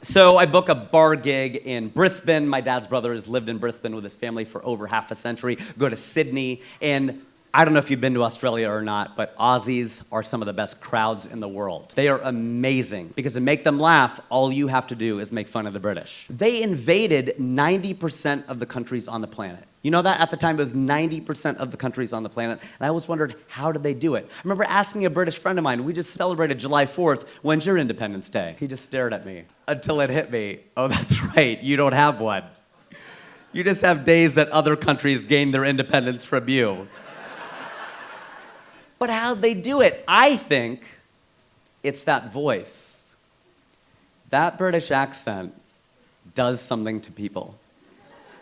So I book a bar gig in Brisbane. My dad's brother has lived in Brisbane with his family for over half a century. Go to Sydney, and I don't know if you've been to Australia or not, but Aussies are some of the best crowds in the world. They are amazing, because to make them laugh, all you have to do is make fun of the British. They invaded 90% of the countries on the planet. You know that? At the time, it was 90% of the countries on the planet. And I always wondered, how did they do it? I remember asking a British friend of mine, we just celebrated July 4th, when's your Independence Day? He just stared at me until it hit me. Oh, that's right, you don't have one. You just have days that other countries gain their independence from you. But how'd they do it? I think it's that voice. That British accent does something to people.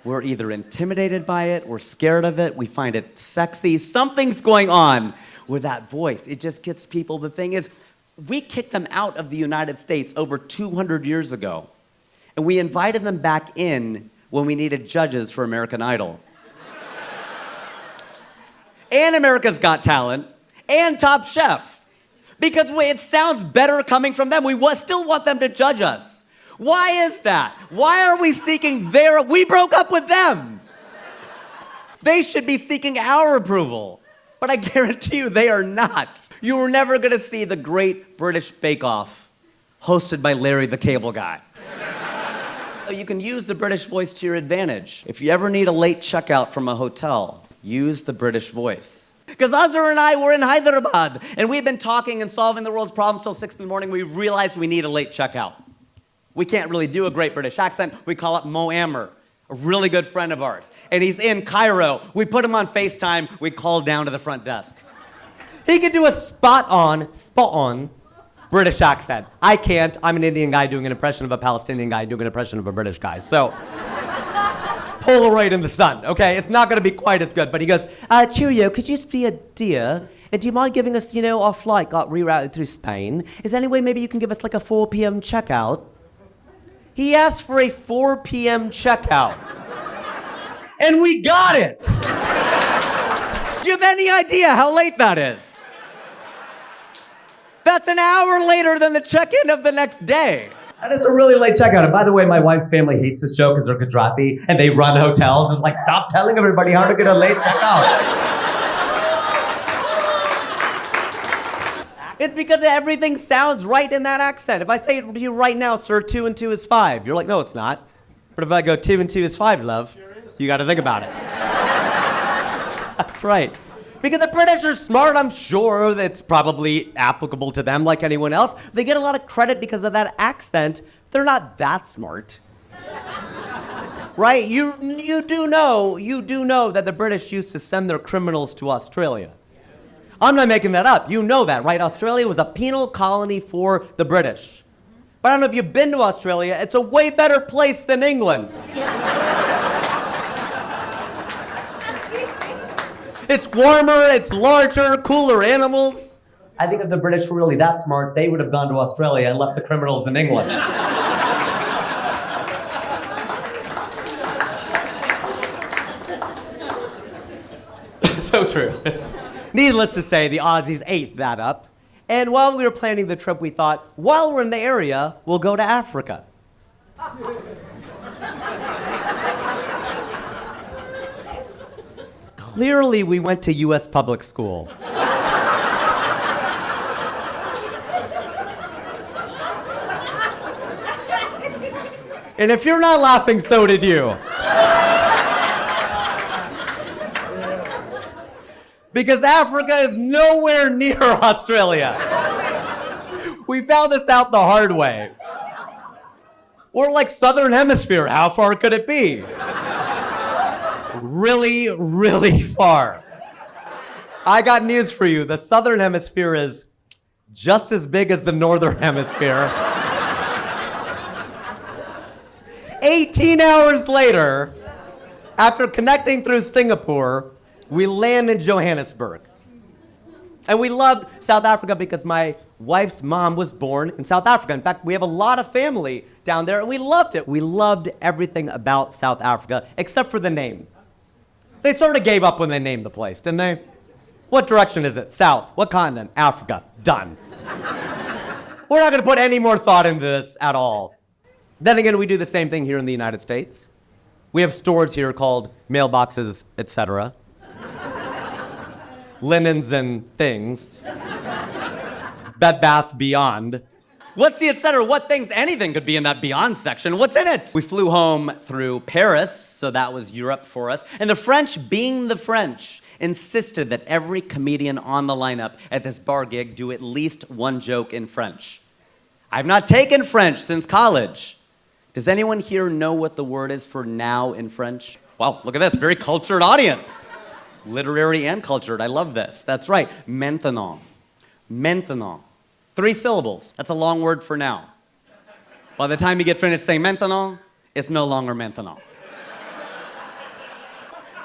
We're either intimidated by it, we're scared of it, we find it sexy. Something's going on with that voice. It just gets people. The thing is, we kicked them out of the United States over 200 years ago. And we invited them back in when we needed judges for American Idol. And America's Got Talent. And Top Chef. Because it sounds better coming from them. We still want them to judge us. Why is that? Why are we seeking we broke up with them. They should be seeking our approval. But I guarantee you they are not. You are never gonna see the Great British Bake Off hosted by Larry the Cable Guy. You can use the British voice to your advantage. If you ever need a late checkout from a hotel, use the British voice. Because Azhar and I were in Hyderabad, and we've been talking and solving the world's problems till 6 in the morning. We realized we need a late checkout. We can't really do a great British accent. We call up Mo Ammer, a really good friend of ours. And he's in Cairo. We put him on FaceTime. We call down to the front desk. He can do a spot on British accent. I can't. I'm an Indian guy doing an impression of a Palestinian guy doing an impression of a British guy. So, Polaroid in the sun, okay? It's not gonna be quite as good, but he goes, Cheerio, could you just be a dear? And do you mind giving us, our flight got rerouted through Spain. Is there any way maybe you can give us like a 4 p.m. checkout? He asked for a 4 p.m. checkout. And we got it! Do you have any idea how late that is? That's an hour later than the check-in of the next day. That is a really late checkout. And by the way, my wife's family hates this show because they're Gujarati and they run hotels and stop telling everybody how to get a late checkout. It's because everything sounds right in that accent. If I say to you right now, sir, 2 and 2 is 5, you're like, no, it's not. But if I go 2 and 2 is 5, love, you got to think about it. That's right. Because the British are smart, I'm sure that's probably applicable to them like anyone else. They get a lot of credit because of that accent. They're not that smart. Right? You do know that the British used to send their criminals to Australia. I'm not making that up. You know that, right? Australia was a penal colony for the British. But I don't know if you've been to Australia. It's a way better place than England. It's warmer, it's larger, cooler animals. I think if the British were really that smart, they would have gone to Australia and left the criminals in England. So true. Needless to say, the Aussies ate that up. And while we were planning the trip, we thought, while we're in the area, we'll go to Africa. Clearly, we went to U.S. public school. And if you're not laughing, so did you. Because Africa is nowhere near Australia. We found this out the hard way. We're like Southern Hemisphere. How far could it be? Really, really far. I got news for you. The Southern Hemisphere is just as big as the Northern Hemisphere. 18 hours later, after connecting through Singapore, we land in Johannesburg. And we loved South Africa because my wife's mom was born in South Africa. In fact, we have a lot of family down there, and we loved it. We loved everything about South Africa, except for the name. They sort of gave up when they named the place, didn't they? What direction is it? South. What continent? Africa. Done. We're not going to put any more thought into this at all. Then again, we do the same thing here in the United States. We have stores here called mailboxes, etc. Linens and things. Bed Bath Beyond. What's the etc.? What things? Anything could be in that Beyond section. What's in it? We flew home through Paris, so that was Europe for us. And the French, being the French, insisted that every comedian on the lineup at this bar gig do at least one joke in French. I've not taken French since college. Does anyone here know what the word is for now in French? Wow, look at this, very cultured audience. Literary and cultured, I love this. That's right, maintenant. Maintenant. 3 syllables, that's a long word for now. By the time you get finished saying maintenant, it's no longer maintenant.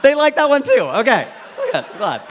They like that one too, okay. Good, glad.